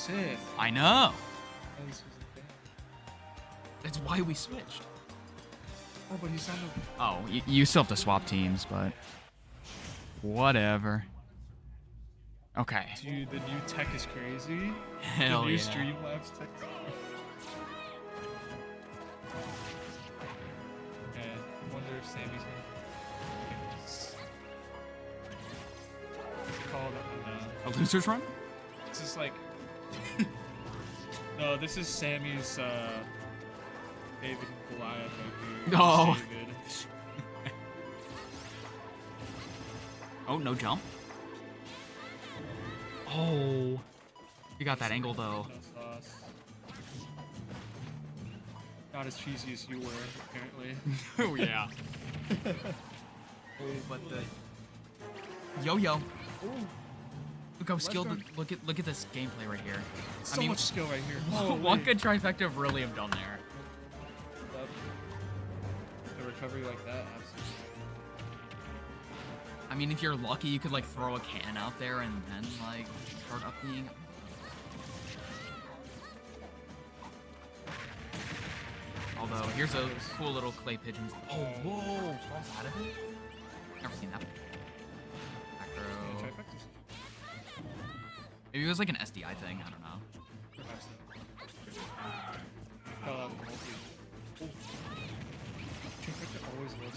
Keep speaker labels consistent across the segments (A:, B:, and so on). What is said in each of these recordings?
A: Sith.
B: I know.
A: Oh, this was a thing.
B: That's why we switched.
A: Oh, but he's on the...
B: Oh, you still have to swap teams, but whatever. Okay.
A: Dude, the new tech is crazy.
B: Hell
A: the new
B: yeah.
A: Streamlabs tech. Okay, I wonder if Sammy's gonna call that one.
B: A loser's run?
A: This is like... No, this is Sammy's, David and Goliath right here.
B: Oh.
A: David.
B: Oh, no jump. Oh. You got that angle, though.
A: No sauce. Not as cheesy as you were, apparently.
B: Oh, yeah. Oh, but the... Yo-yo. Look how skilled... Look at this gameplay right here.
A: So much skill right here.
B: What could Trifecta really have done there?
A: A recovery like that, absolutely.
B: I mean, if you're lucky, you could, like, throw a can out there and then, like, start up being... Although, here's a cool little clay pigeon. Oh, whoa! Falls out of it? Never seen that before. Back throw. Maybe it was like an SDI thing, I don't know.
A: Fell out of the multi. Oh. Trifecta always was.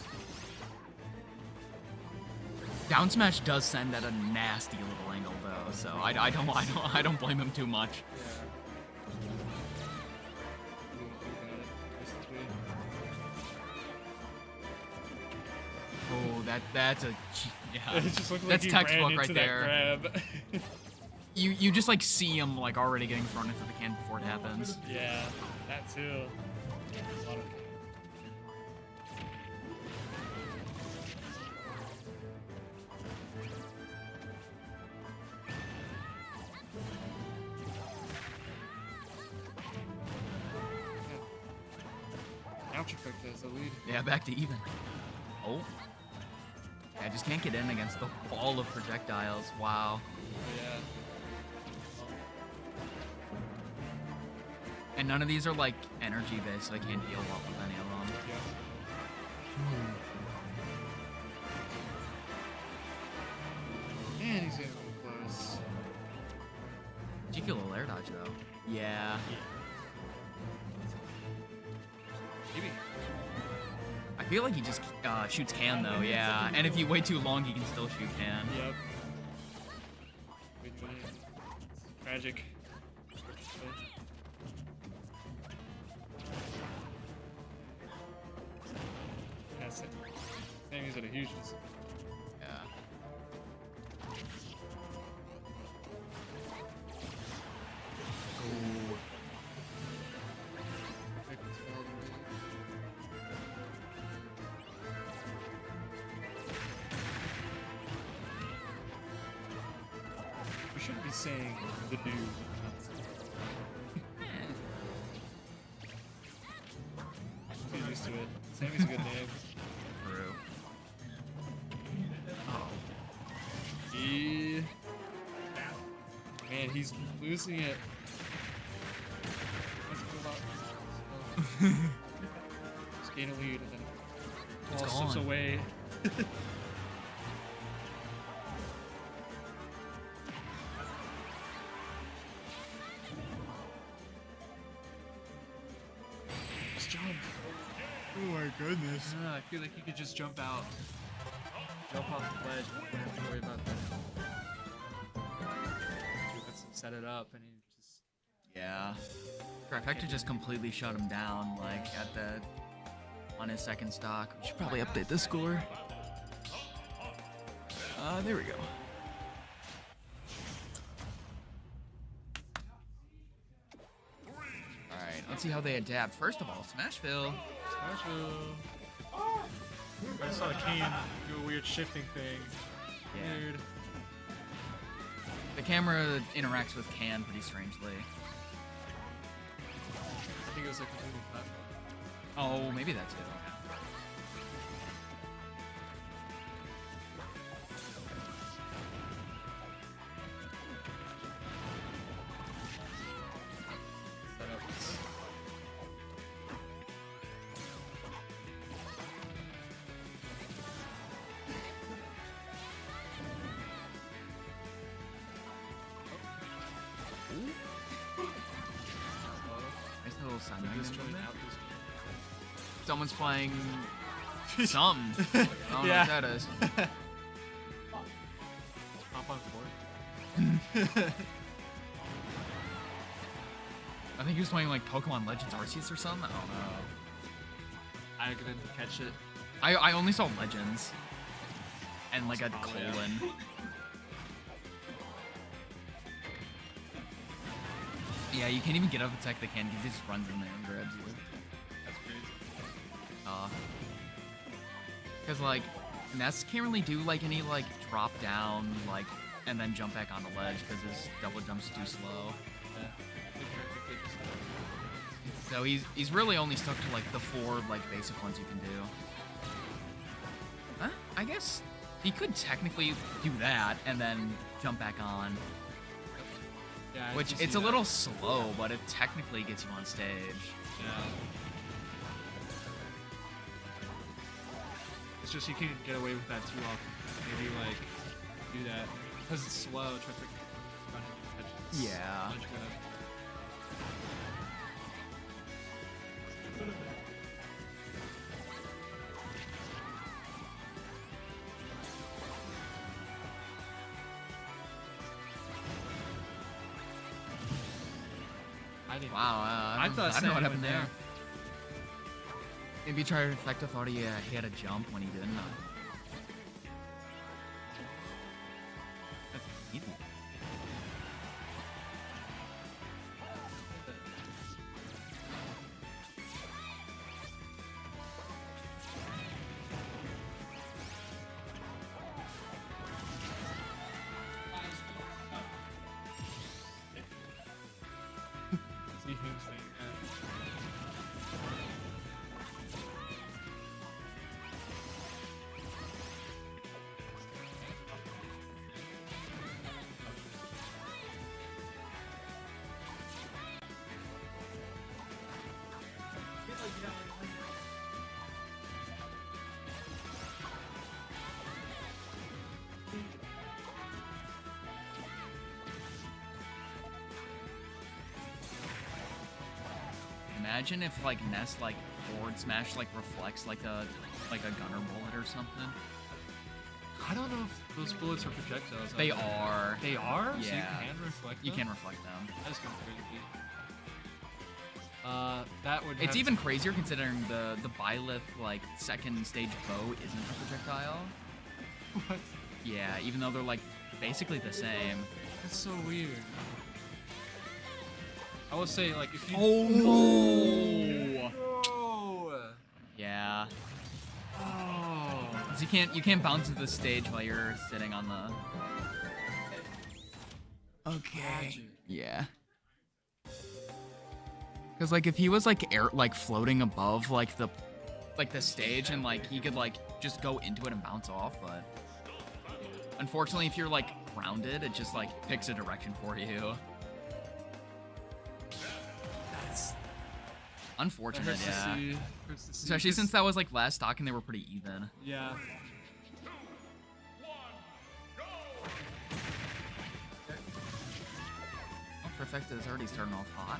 B: Down smash does send at a nasty little angle though, so I don't blame him too much. Oh, that's a yeah.
A: It just looked like
B: that's
A: he
B: textbook
A: ran
B: right
A: into
B: there.
A: that grab.
B: You just like see him like already getting thrown into the can before it happens.
A: Yeah, that too. A lot of... Now Trifecta has the lead.
B: Yeah, back to even. Oh. I just can't get in against the wall of projectiles. Wow.
A: Yeah.
B: And none of these are like energy based, so I can't heal up with any of them.
A: Yeah. Man, he's getting close.
B: Did you feel a lair dodge though? Yeah.
A: Maybe.
B: I feel like he just shoots can though, yeah. And if you wait too long, he can still shoot can.
A: Yep. Tragic. That's it. Sammy's at a huge disadvantage.
B: Yeah. Ooh.
A: We shouldn't be saying the dude. Get used to it. Sammy's a good name.
B: True.
A: Man, he's losing it. Just gain a lead and then
B: It's
A: ball slips
B: gone.
A: away. Just jump.
B: Oh my goodness.
A: I feel like he could just jump out. Jump off the ledge. You don't have to worry about that. Set it up and he just...
B: Yeah. Trifecta just completely shut him down, like, at the... on his second stock. We should probably update this score. There we go. Alright, let's see how they adapt. First of all, Smashville.
A: I just saw the cane do a weird shifting thing.
B: Yeah.
A: Weird.
B: The camera interacts with Can pretty strangely.
A: I think it was like completely flat.
B: Oh, maybe that's it. Nice little side
A: Just
B: movement.
A: join out this
B: Someone's playing some. I don't know
A: Yeah.
B: what that is.
A: hop on board.
B: I think he was playing like Pokemon Legends Arceus or something. I don't know.
A: I couldn't catch it.
B: I only saw Legends. And like a
A: Oh, yeah.
B: colon. Yeah, you can't even get up attack the can because he just runs in there and grabs you.
A: That's crazy.
B: Because like Ness can't really do like any like drop down like and then jump back on the ledge because his double jump's too slow.
A: Yeah.
B: So he's really only stuck to like the 4 like basic ones you can do. Huh? I guess he could technically do that and then jump back on.
A: Yeah, I
B: Which
A: can
B: it's
A: see
B: a
A: that.
B: little slow, but it technically gets you on stage.
A: Yeah. It's just you can't get away with that too often. Maybe like do that because it's slow. Trifecta running catches.
B: Yeah.
A: Much good. I didn't.
B: Wow,
A: I thought
B: I don't know what
A: Sam
B: happened
A: went
B: there. Maybe Trifecta thought he had a jump when he didn't. That's easy.
A: See him saying that.
B: Imagine if like Ness like forward smash like reflects like a gunner bullet or something.
A: I don't know if those bullets are projectiles.
B: They are.
A: They are? So you
B: Yeah.
A: can reflect
B: You
A: them?
B: can reflect them.
A: That's kind of crazy. That would.
B: It's
A: have
B: even crazier considering the Byleth like second stage bow isn't a projectile.
A: What?
B: Yeah, even though they're like basically the same.
A: That's so weird. I would say like if you.
B: no!
A: Oh.
B: Yeah.
A: Oh.
B: 'Cause you can't bounce to the stage while you're sitting on the.
A: Magic.
B: Yeah. Because like if he was like floating above like the stage and like he could like just go into it and bounce off, but unfortunately if you're like grounded, it just like picks a direction for you.
A: That's.
B: Unfortunate,
A: Hurts to
B: yeah.
A: see. Hurts to see.
B: Especially since that was like last stock and they were pretty even.
A: Yeah.
B: Oh, Trifecta is already starting off hot.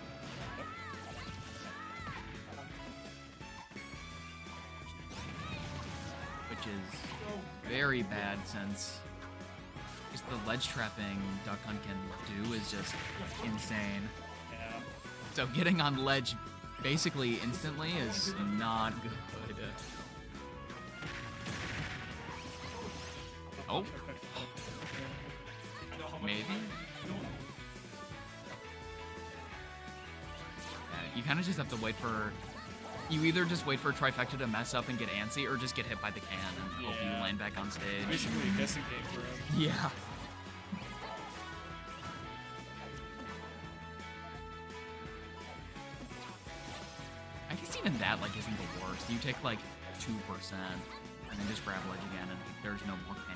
B: Which is very bad since just the ledge trapping Duck Hunt can do is just insane.
A: Yeah.
B: So getting on ledge basically instantly is not good. Oh, maybe? Yeah, you kind of just have to wait for... You either just wait for Trifecta to mess up and get antsy, or just get hit by the can and hope you
A: Yeah.
B: land back on stage.
A: Basically a guessing game for him.
B: Yeah. I guess even that like isn't the worst. You take like 2% and then just grab ledge again and there's no more can.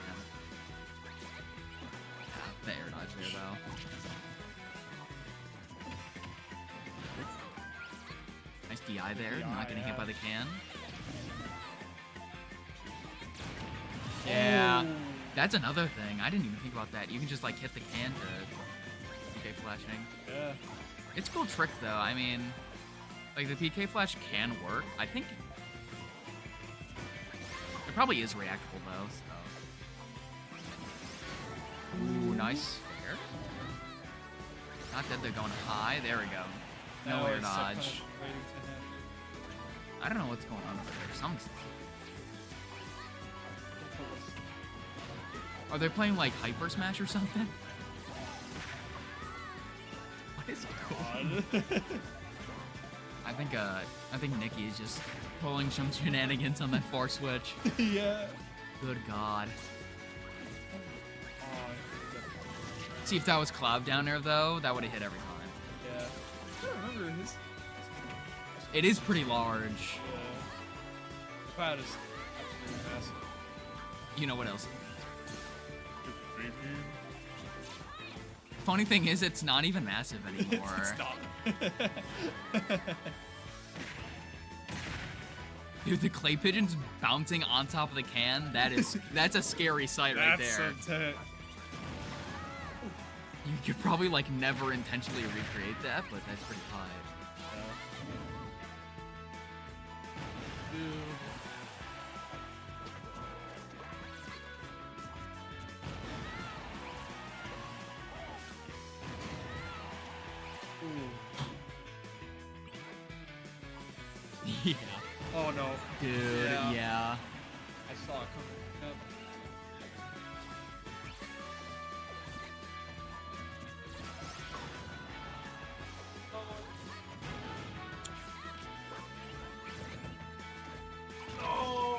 B: Yeah, the air dodge there though. Nice DI there, not getting hit by the can. Yeah, that's another thing. I didn't even think about that. You can just like hit the can to... Okay, flashing.
A: Yeah.
B: It's a cool trick though. I mean, like the PK flash can work. I think it probably is reactable though. So. Ooh, nice. Fair. Not dead. They're going high. There we go. No air dodge. I don't know what's going on over there. Something's. Are they playing like Hyper Smash or something? What is going on? I think Nikki is just pulling some shenanigans on that far switch.
A: Yeah.
B: Good God. See, if that was Cloud down there though, that would have hit every time.
A: Yeah. I don't remember his.
B: It is pretty large.
A: Yeah. The cloud is absolutely massive.
B: You know what else? Funny thing is, it's not even massive anymore.
A: It's not.
B: Dude, the clay pigeons bouncing on top of the can, that's a scary sight right there.
A: That's so tight.
B: You could probably like never intentionally recreate that, but that's pretty high. Yeah.
A: Oh no.
B: Dude, yeah.
A: I saw it coming up.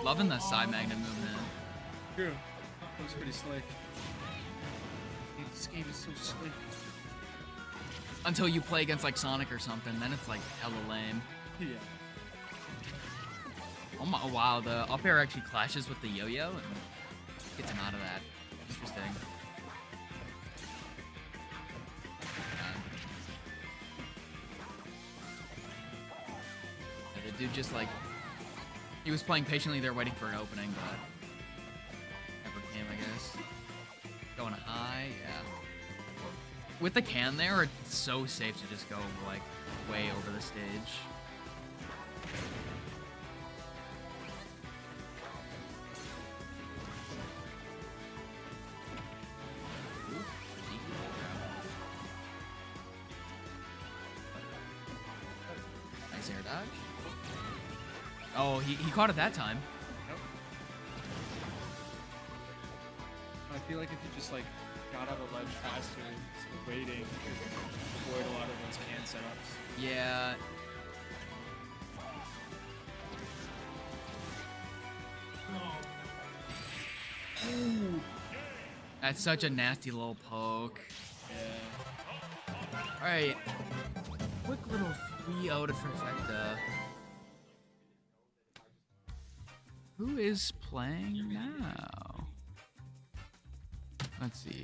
B: Loving the side magnet movement.
A: True. That was pretty slick. This game is so slick.
B: Until you play against like Sonic or something, then it's like hella lame.
A: Yeah.
B: Oh my, wow, the up air actually clashes with the yo-yo and gets him out of that. Interesting. Yeah, the dude just like, he was playing patiently there waiting for an opening, but never came, I guess. Going high, yeah. With the can there, it's so safe to just go like way over the stage. Nice air dodge. Oh, he caught it that time.
A: Yep. I feel like if you just like got on the ledge faster instead of waiting, you could avoid a lot of those can setups.
B: Yeah.
A: Ooh.
B: That's such a nasty little poke.
A: Yeah.
B: Alright. Quick little 3-0 to Trifecta. Who is playing now? Let's see.